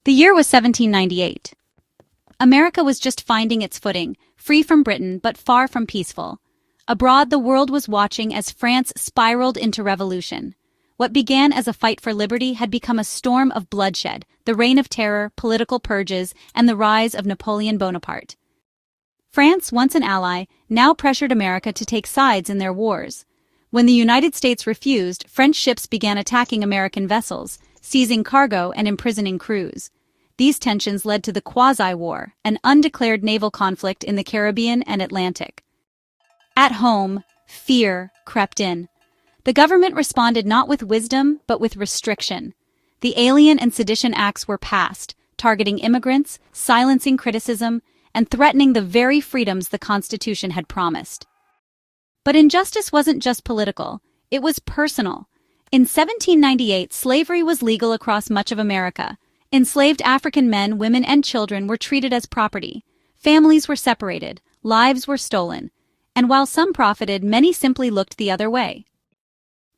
The year was 1798. America was just finding its footing, free from Britain but far from peaceful. Abroad, the world was watching as France spiraled into revolution. What began as a fight for liberty had become a storm of bloodshed, the reign of terror, political purges, and the rise of Napoleon Bonaparte. France, once an ally, now pressured America to take sides in their wars. When the United States refused, French ships began attacking American vessels, seizing cargo and imprisoning crews. These tensions led to the Quasi-War, an undeclared naval conflict in the Caribbean and Atlantic. At home, fear crept in. The government responded not with wisdom, but with restriction. The Alien and Sedition Acts were passed, targeting immigrants, silencing criticism, and threatening the very freedoms the Constitution had promised. But injustice wasn't just political, it was personal. In 1798, slavery was legal across much of America. Enslaved African men, women, and children were treated as property. Families were separated, lives were stolen, and while some profited, many simply looked the other way.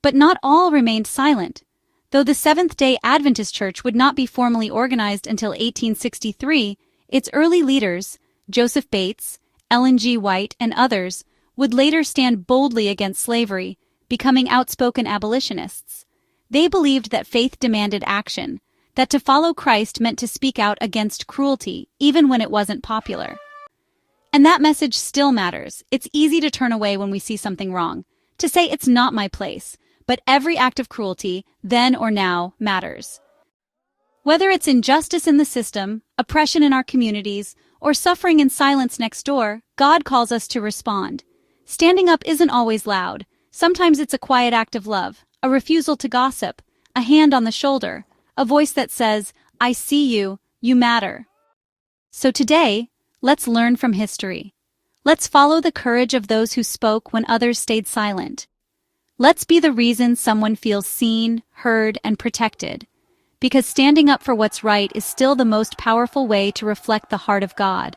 But not all remained silent. Though the Seventh-day Adventist Church would not be formally organized until 1863, its early leaders, Joseph Bates, Ellen G. White, and others, would later stand boldly against slavery, becoming outspoken abolitionists. They believed that faith demanded action, that to follow Christ meant to speak out against cruelty, even when it wasn't popular. And that message still matters. It's easy to turn away when we see something wrong, to say it's not my place, but every act of cruelty, then or now, matters. Whether it's injustice in the system, oppression in our communities, or suffering in silence next door, God calls us to respond. Standing up isn't always loud. Sometimes it's a quiet act of love, a refusal to gossip, a hand on the shoulder, a voice that says, I see you, you matter. So today, let's learn from history. Let's follow the courage of those who spoke when others stayed silent. Let's be the reason someone feels seen, heard, and protected. Because standing up for what's right is still the most powerful way to reflect the heart of God.